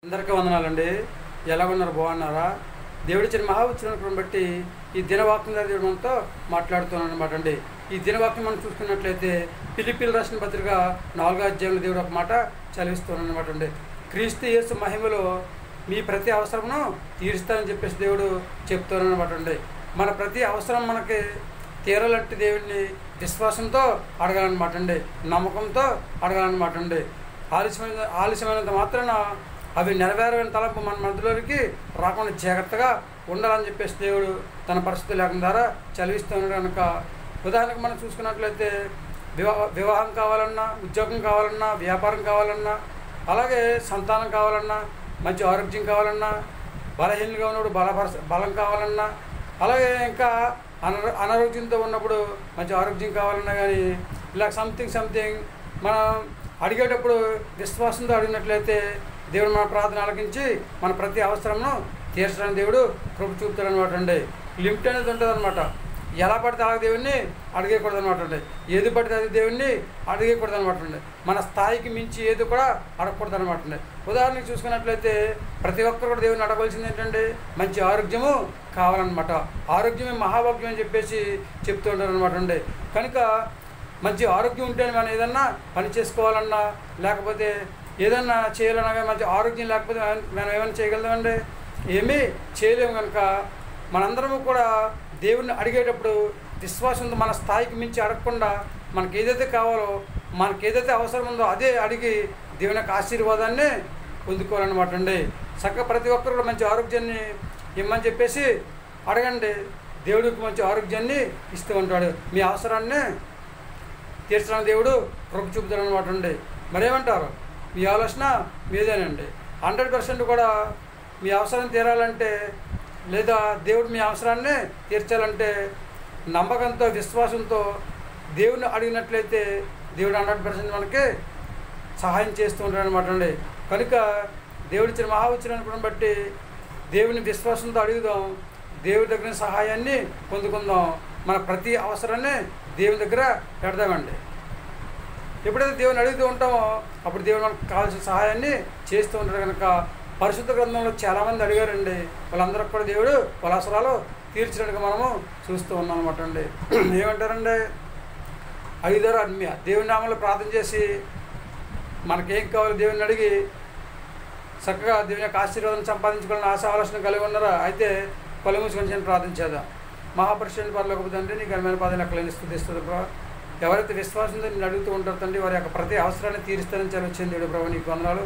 అందరికీ వందనాలండి. ఎలా ఉన్నారు? బాగున్నారా? దేవుడిచ్చిన మహాఉచ్చరణను బట్టి ఈ దినవాక్యం దేవుడు మనతో మాట్లాడుతున్నాను అనమాట అండి. ఈ దినవాక్యం మనం చూసుకున్నట్లయితే ఫిలిప్పీయులకు రాసిన పత్రిక 4వ అధ్యాయంలో దేవుడు ఒక మాట చదివిస్తున్నాను అనమాట అండి. క్రీస్తు యేసు మహిమలో మీ ప్రతి అవసరమును తీరుస్తానని చెప్పేసి దేవుడు చెప్తున్నాను అనమాట అండి. మన ప్రతి అవసరం మనకి తీరాలంటే దేవుడిని విశ్వాసంతో అడగాలన్నమాట అండి, నమ్మకంతో అడగాలన్నమాట అండి. ఆలస్యమైనంత మాత్రాన అవి నెరవేరని తలంపు మన మధ్యలోకి రాకుండా జాగ్రత్తగా ఉండాలని చెప్పేసి దేవుడు తన పరిస్థితి లేఖనం ద్వారా చదివిస్తున్నాడు కనుక, ఉదాహరణకు మనం చూసుకున్నట్లయితే వివాహం కావాలన్నా, ఉద్యోగం కావాలన్నా, వ్యాపారం కావాలన్నా, అలాగే సంతానం కావాలన్నా, మంచి ఆరోగ్యం కావాలన్నా, బలహీనంగా ఉన్నప్పుడు బలం కావాలన్నా, అలాగే ఇంకా అనారోగ్యంతో ఉన్నప్పుడు మంచి ఆరోగ్యం కావాలన్నా కానీ ఇలా సంథింగ్ మనం అడిగేటప్పుడు విశ్వాసంతో అడిగినట్లయితే దేవుడు మన ప్రార్థన ఆలకించి మన ప్రతి అవసరంను తీర్చడానికి దేవుడు కృప చూపుతాడు అనమాట అండి. లిమిట్ అనేది ఉంటుంది అనమాట. ఎలా పడితే అలా దేవుడిని అడిగకూడదు అనమాట అండి. ఏది పడితే అది దేవుడిని అడిగకూడదు అనమాట అండి. మన స్థాయికి మించి ఏది కూడా అడగకూడదు అనమాట అండి. ఉదాహరణకు చూసుకున్నట్లయితే ప్రతి ఒక్కరు కూడా దేవుడిని అడగవలసింది ఏంటంటే మంచి ఆరోగ్యము కావాలన్నమాట. ఆరోగ్యమే మహాభాగ్యం అని చెప్పేసి చెప్తూ ఉంటారు అనమాట అండి. కనుక మంచి ఆరోగ్యం ఉంటే మనం ఏదన్నా పని చేసుకోవాలన్నా, లేకపోతే ఏదన్నా చేయాలన్నా మంచి ఆరోగ్యం లేకపోతే మనం ఏమైనా చేయగలుగుతామండి? ఏమీ చేయలేము. కనుక మనందరము కూడా దేవుడిని అడిగేటప్పుడు విశ్వాసంతో మన స్థాయికి మించి అడగకుండా మనకి ఏదైతే కావాలో, మనకి ఏదైతే అవసరం ఉందో అదే అడిగి దేవుని యొక్క ఆశీర్వాదాన్ని పొందుకోవాలన్నమాట అండి. చక్కగా ప్రతి ఒక్కరు కూడా మంచి ఆరోగ్యాన్ని ఇమ్మని చెప్పేసి అడగండి. దేవుడికి మంచి ఆరోగ్యాన్ని ఇస్తూ ఉంటాడు. మీ అవసరాన్ని తీర్చడానికి దేవుడు కృప చూపుతాడు అనమాట అండి. మరేమంటారు? మీ ఆలోచన మీదేనండి. 100% కూడా మీ అవసరం తీరాలంటే, లేదా దేవుడు మీ అవసరాన్ని తీర్చాలంటే నమ్మకంతో, విశ్వాసంతో దేవుడిని అడిగినట్లయితే దేవుడు 100% మనకి సహాయం చేస్తూ ఉంటాడు అనమాట అండి. కనుక దేవుడిచ్చిన మహాఉచ్చరణను బట్టి దేవుని విశ్వాసంతో అడుగుదాం, దేవుడి దగ్గర సహాయాన్ని పొందుకుందాం. మన ప్రతి అవసరాన్ని దేవుని దగ్గర పెడదామండి. ఎప్పుడైతే దేవుని అడుగుతూ ఉంటామో అప్పుడు దేవుడు మనకు కావాల్సిన సహాయాన్ని చేస్తూ ఉంటాడు. కనుక పరిశుద్ధ గ్రంథంలో చాలామంది అడిగారండి. వాళ్ళందరికీ కూడా దేవుడు వాళ్ళ అవసరాలు తీర్చినట్టుగా మనము చూస్తూ ఉన్నాం అనమాట అండి. ఏమంటారండి? అడిగారు అన్య దేవుని నామంలో ప్రార్థన చేసి మనకేం కావాలో దేవుని అడిగి చక్కగా దేవుని యొక్క ఆశీర్వాదం సంపాదించుకోవాలని ఆశ ఆలోచన కలిగి ఉన్నారా? అయితే కళ్ళు మూసుకొని ప్రార్థించేదా. మహాపురుషుని పరలోకపు తండ్రి, నీ ఘనమైన పాదం ఎక్కలేని స్తుతిస్తుంది ప్రభా. ఎవరైతే విశ్వాసంతో నేను అడుగుతూ ఉంటారు తండ్రి, వారి యొక్క ప్రతి అవసరాన్ని తీరుస్తానని చాలా వచ్చింది దేవుడు ప్రభావ. నీకు వందనాలు.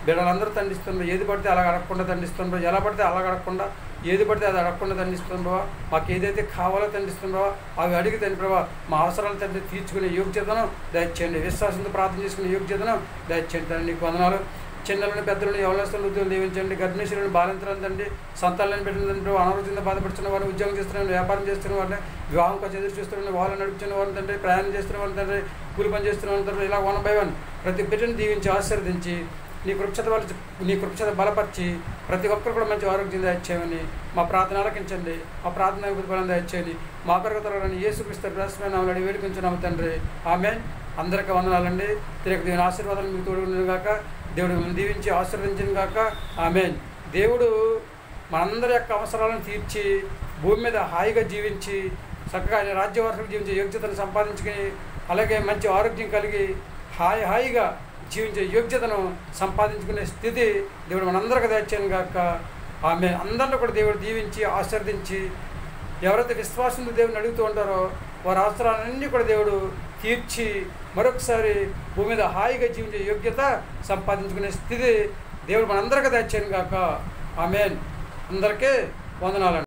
బిడ్డలందరూ తండిస్తున్నారు. ఏది పడితే అలా అడగకుండా తండిస్తున్నారు. ఎలా పడితే అలా అడగకుండా, ఏది పడితే అది అడగకుండా తండిస్తుంది ప్రభావ. మాకు ఏదైతే కావాలో తండిస్తుంది ప్రభావ. అవి అడిగి తండ్రి ప్రభావ మా అవసరాలు తండ్రి తీర్చుకునే యోగ్యతను దయచేయండి. విశ్వాసంతో ప్రార్థన చేసుకునే యోగ్యతను దయచేయండి తండ్రి. నీకు వందనాలు. చిన్నలను, పెద్దలను, యవనస్తులను ఉద్యోగం దీవించండి. గర్భిణీశ్వరులను, బాలింతలను తండ్రి, సంతానాలను పెట్టిన అనారోగ్యంతో బాధపడుతున్న వారిని, ఉద్యోగం చేస్తున్న వ్యాపారం చేస్తున్న వారిని, వివాహం కోసం ఎదురు చూస్తున్న వాళ్ళని, నడుపుతున్న వారిని తండ్రి, ప్రయాణం చేస్తున్న వారిని తండ్రి, కూలి పని చేస్తున్న వారిని తండ్రి, ఇలా 1 by 1 ప్రతి బిడ్డను దీవించి ఆశీర్వదించి నీ కృపచేత బలపరిచి ప్రతి ఒక్కరు కూడా మంచి ఆరోగ్యం దయచేయమని మా ప్రార్థన ఆలకించండి. మా ప్రార్థన బలం దయచేయండి. మా కొరకు తరగని యేసుక్రీస్తు రాష్ట్రమైన నామములో వేడుకొంచున్నాము తండ్రి. ఆమేన్. అందరికీ వందనాలండి. తిరిగి దేవుని ఆశీర్వాదాలు మీకు తోడుగా గాక. దేవుడు దీవించి ఆశీర్వదించిన గాక. ఆమేన్. దేవుడు మనందరి యొక్క అవసరాలను తీర్చి భూమి మీద హాయిగా జీవించి చక్కగా ఆయన రాజ్యవారసులు జీవించే యోగ్యతను సంపాదించుకుని, అలాగే మంచి ఆరోగ్యం కలిగి హాయిగా జీవించే యోగ్యతను సంపాదించుకునే స్థితి దేవుడు మనందరికీ దయచేయను గాక. ఆమె అందరిని కూడా దేవుడు దీవించి ఆశీర్వదించి, ఎవరైతే విశ్వాసంతో దేవుడిని అడుగుతూ ఉంటారో వారి అవసరాలన్నీ కూడా దేవుడు తీర్చి మరొకసారి భూమి మీద హాయిగా జీవించే యోగ్యత సంపాదించుకునే స్థితి దేవుడు మనందరికీ దయచేయను గాక. ఆమేన్. అందరికీ వందనాలండి.